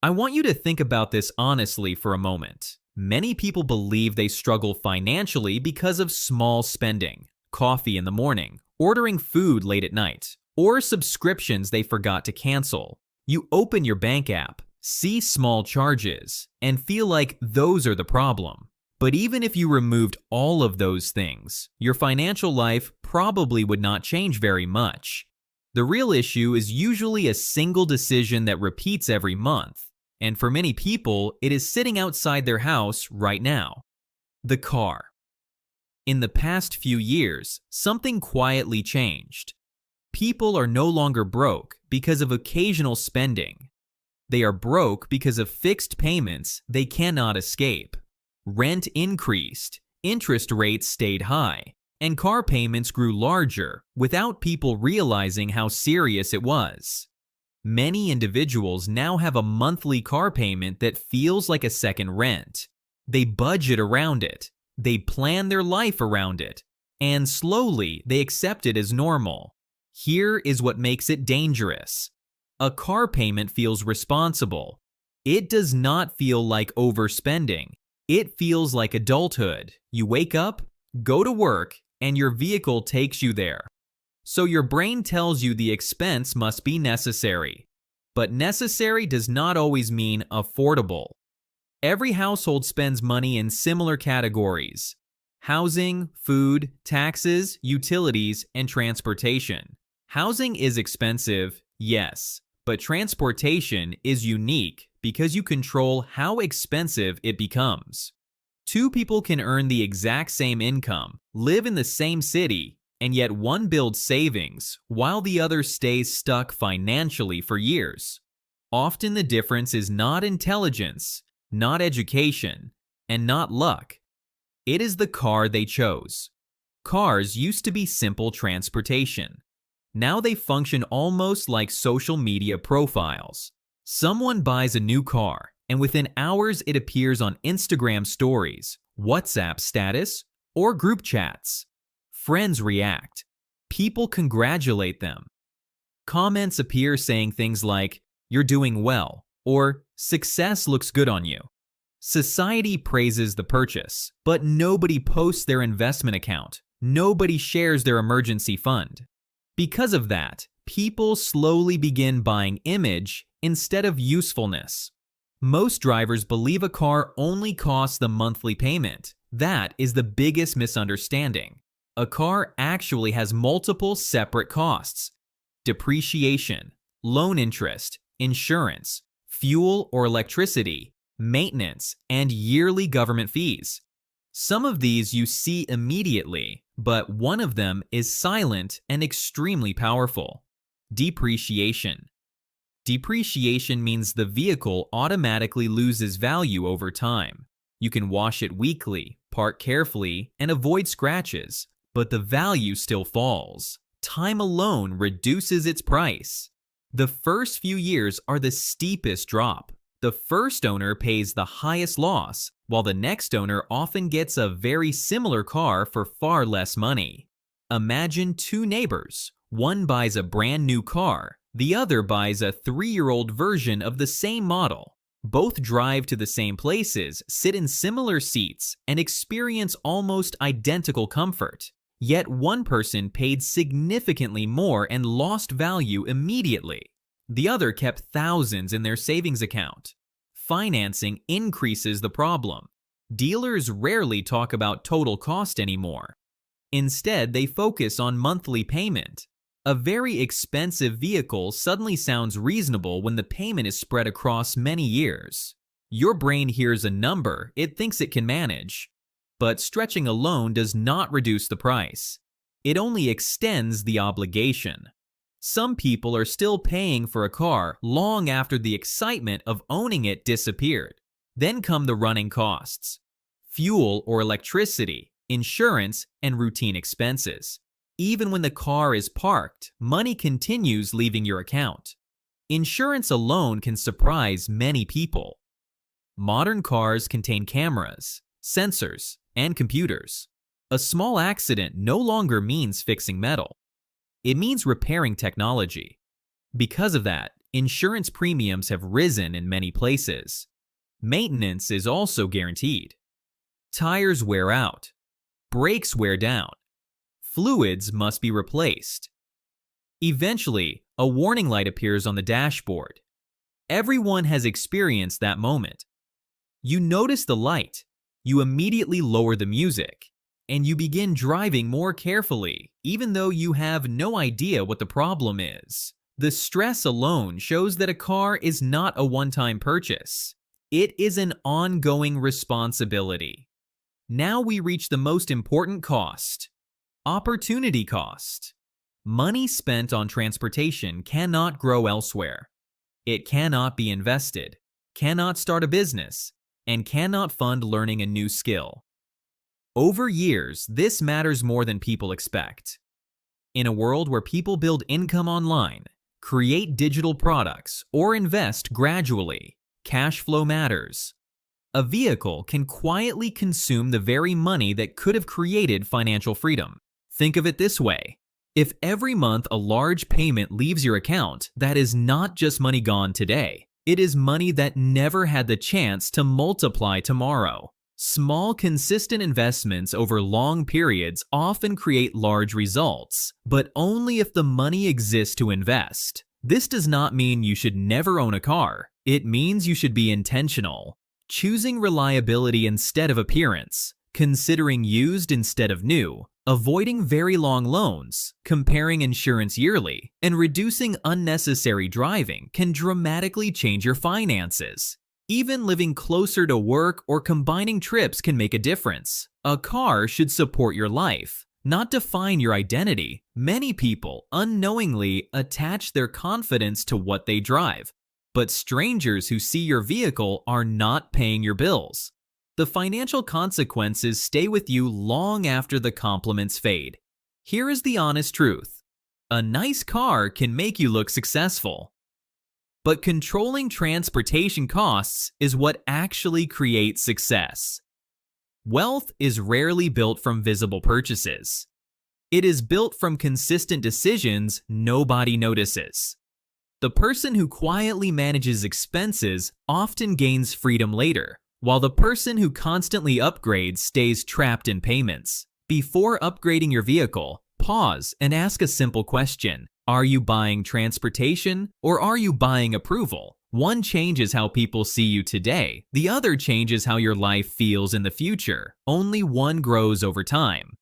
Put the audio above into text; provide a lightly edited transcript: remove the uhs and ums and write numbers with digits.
I want you to think about this honestly for a moment. Many people believe they struggle financially because of small spending, coffee in the morning, ordering food late at night, or subscriptions they forgot to cancel. You open your bank app, see small charges, and feel like those are the problem. But even if you removed all of those things, your financial life probably would not change very much. The real issue is usually a single decision that repeats every month, and for many people, it is sitting outside their house right now. The car. In the past few years, something quietly changed. People are no longer broke because of occasional spending. They are broke because of fixed payments they cannot escape. Rent increased, interest rates stayed high, and car payments grew larger without people realizing how serious it was. Many individuals now have a monthly car payment that feels like a second rent. They budget around it, they plan their life around it, and slowly they accept it as normal. Here is what makes it dangerous. A car payment feels responsible. It does not feel like overspending. It feels like adulthood. You wake up, go to work, and your vehicle takes you there. So your brain tells you the expense must be necessary. But necessary does not always mean affordable. Every household spends money in similar categories: housing, food, taxes, utilities, and transportation. Housing is expensive, yes, but transportation is unique because you control how expensive it becomes. Two people can earn the exact same income, live in the same city, and yet one builds savings while the other stays stuck financially for years. Often the difference is not intelligence, not education, and not luck. It is the car they chose. Cars used to be simple transportation. Now they function almost like social media profiles. Someone buys a new car, and within hours it appears on Instagram stories, WhatsApp status, or group chats. Friends react. People congratulate them. Comments appear saying things like, "You're doing well," or "Success looks good on you." Society praises the purchase, but nobody posts their investment account. Nobody shares their emergency fund. Because of that, people slowly begin buying image instead of usefulness. Most drivers believe a car only costs the monthly payment. That is the biggest misunderstanding. A car actually has multiple separate costs: depreciation, loan interest, insurance, fuel or electricity, maintenance, and yearly government fees. Some of these you see immediately, but one of them is silent and extremely powerful: depreciation. Depreciation means the vehicle automatically loses value over time. You can wash it weekly, park carefully, and avoid scratches, but the value still falls. Time alone reduces its price. The first few years are the steepest drop. The first owner pays the highest loss, while the next owner often gets a very similar car for far less money. Imagine two neighbors. One buys a brand new car. The other buys a 3-year-old version of the same model. Both drive to the same places, sit in similar seats, and experience almost identical comfort. Yet one person paid significantly more and lost value immediately. The other kept thousands in their savings account. Financing increases the problem. Dealers rarely talk about total cost anymore. Instead, they focus on monthly payment. A very expensive vehicle suddenly sounds reasonable when the payment is spread across many years. Your brain hears a number it thinks it can manage. But stretching a loan does not reduce the price. It only extends the obligation. Some people are still paying for a car long after the excitement of owning it disappeared. Then come the running costs: fuel or electricity, insurance, and routine expenses. Even when the car is parked, money continues leaving your account. Insurance alone can surprise many people. Modern cars contain cameras, sensors, and computers. A small accident no longer means fixing metal. It means repairing technology. Because of that, Insurance premiums have risen in many places. Maintenance is also guaranteed. Tires wear out. Brakes wear down. Fluids must be replaced. Eventually, a warning light appears on the dashboard. Everyone has experienced that moment. You notice the light, you immediately lower the music, and you begin driving more carefully, even though you have no idea what the problem is. The stress alone shows that a car is not a one-time purchase. It is an ongoing responsibility. Now we reach the most important cost: opportunity cost. Money spent on transportation cannot grow elsewhere. It cannot be invested, cannot start a business, and cannot fund learning a new skill. Over years, this matters more than people expect. In a world where people build income online, create digital products, or invest gradually, cash flow matters. A vehicle can quietly consume the very money that could have created financial freedom. Think of it this way. If every month a large payment leaves your account, that is not just money gone today. It is money that never had the chance to multiply tomorrow. Small, consistent investments over long periods often create large results, but only if the money exists to invest. This does not mean you should never own a car. It means you should be intentional, choosing reliability instead of appearance, considering used instead of new, avoiding very long loans, comparing insurance yearly, and reducing unnecessary driving can dramatically change your finances. Even living closer to work or combining trips can make a difference. A car should support your life, not define your identity. Many people unknowingly attach their confidence to what they drive, but strangers who see your vehicle are not paying your bills. The financial consequences stay with you long after the compliments fade. Here is the honest truth. A nice car can make you look successful, but controlling transportation costs is what actually creates success. Wealth is rarely built from visible purchases. It is built from consistent decisions nobody notices. The person who quietly manages expenses often gains freedom later, while the person who constantly upgrades stays trapped in payments. Before upgrading your vehicle, pause and ask a simple question. Are you buying transportation or are you buying approval? One changes how people see you today. The other changes how your life feels in the future. Only one grows over time.